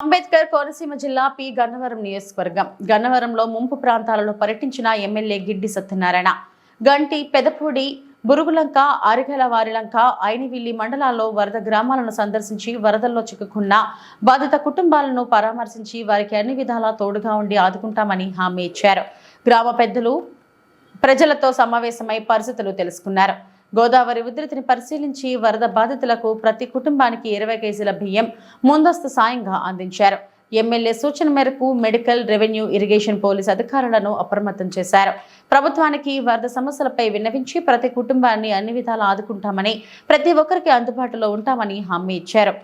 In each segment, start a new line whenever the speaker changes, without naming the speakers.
అంబేద్కర్ కోనసీమ జిల్లా పి గన్నవరం నియోజకవర్గం గన్నవరంలో ముంపు ప్రాంతాలలో పర్యటించిన ఎమ్మెల్యే గిడ్డి సత్యనారాయణ గంటి పెదపూడి బురుగులంక ఆరిగలవారిలంక ఐనివిల్లి మండలాల్లో వరద గ్రామాలను సందర్శించి వరదల్లో చిక్కుకున్న బాధిత కుటుంబాలను పరామర్శించి వారికి అన్ని విధాలా తోడుగా ఉండి ఆదుకుంటామని హామీ ఇచ్చారు. గ్రామ పెద్దలు ప్రజలతో సమావేశమై పరిస్థితులు తెలుసుకున్నారు. గోదావరి ఉధృతిని పరిశీలించి వరద బాధితులకు ప్రతి కుటుంబానికి 20 కేజీల బియ్యం ముందస్తు సాయంగా అందించారు. ఎమ్మెల్యే సూచన మేరకు మెడికల్, రెవెన్యూ, ఇరిగేషన్, పోలీసు అధికారులను అప్రమత్తం చేశారు. ప్రభుత్వానికి వరద సమస్యలపై విన్నవించి ప్రతి కుటుంబాన్ని అన్ని విధాలా ఆదుకుంటామని, ప్రతి ఒక్కరికి అందుబాటులో ఉంటామని హామీ ఇచ్చారు.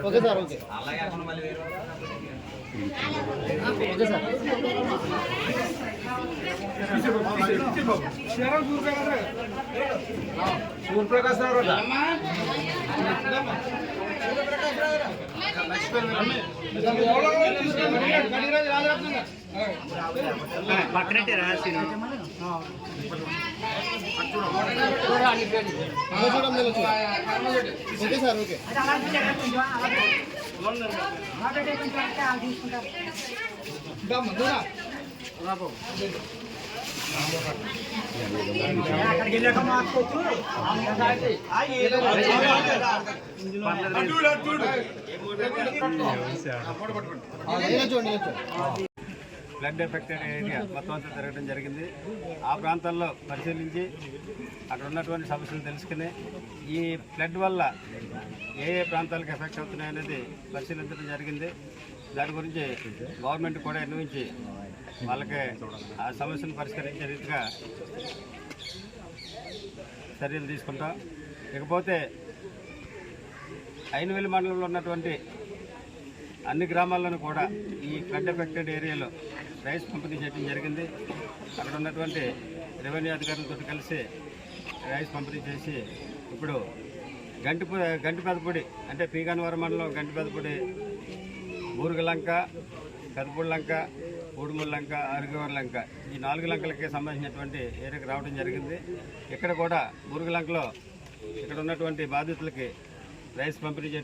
Okay sir, okay okay sir. Suryaprakash పక్కనట్టే రాసి ఓకే సార్, ఓకే అక్కడికి వెళ్ళాక మార్చుకోవచ్చు.
ఫ్లడ్ ఎఫెక్టెడ్ ఏరియా మొత్తం అంతా తిరగడం జరిగింది. ఆ ప్రాంతాల్లో పరిశీలించి అక్కడ ఉన్నటువంటి సమస్యలు తెలుసుకుని ఈ ఫ్లడ్ వల్ల ఏ ఏ ప్రాంతాలకు ఎఫెక్ట్ అవుతున్నాయి అనేది పరిశీలించడం జరిగింది. దాని గురించి గవర్నమెంట్ కూడా నిర్ణయించి వాళ్ళకి ఆ సమస్యను పరిష్కరించే రీతిగా చర్యలు తీసుకుంటాం. ఇకపోతే ఐనివిల్లి మండలంలో ఉన్నటువంటి అన్ని గ్రామాల్లోనూ కూడా ఈ ఫ్లడ్ ఎఫెక్టెడ్ ఏరియాలో రైస్ పంపిణీ చేయడం జరిగింది. అక్కడ ఉన్నటువంటి రెవెన్యూ అధికారులతో కలిసి రైస్ పంపిణీ చేసి ఇప్పుడు గంటి పెదపూడి అంటే పి గన్నవరం మండలం గంటి పెదపూడి, బూరుగులంక, పెదపూడిలంక, ఊడుమూళ్ళంక, అరిగవర్లంక ఈ 4 లంకలకి సంబంధించినటువంటి ఏరియాకి రావడం జరిగింది. ఇక్కడ కూడా బూరుగులంకలో ఇక్కడ ఉన్నటువంటి బాధితులకి రైస్ పంపిణీ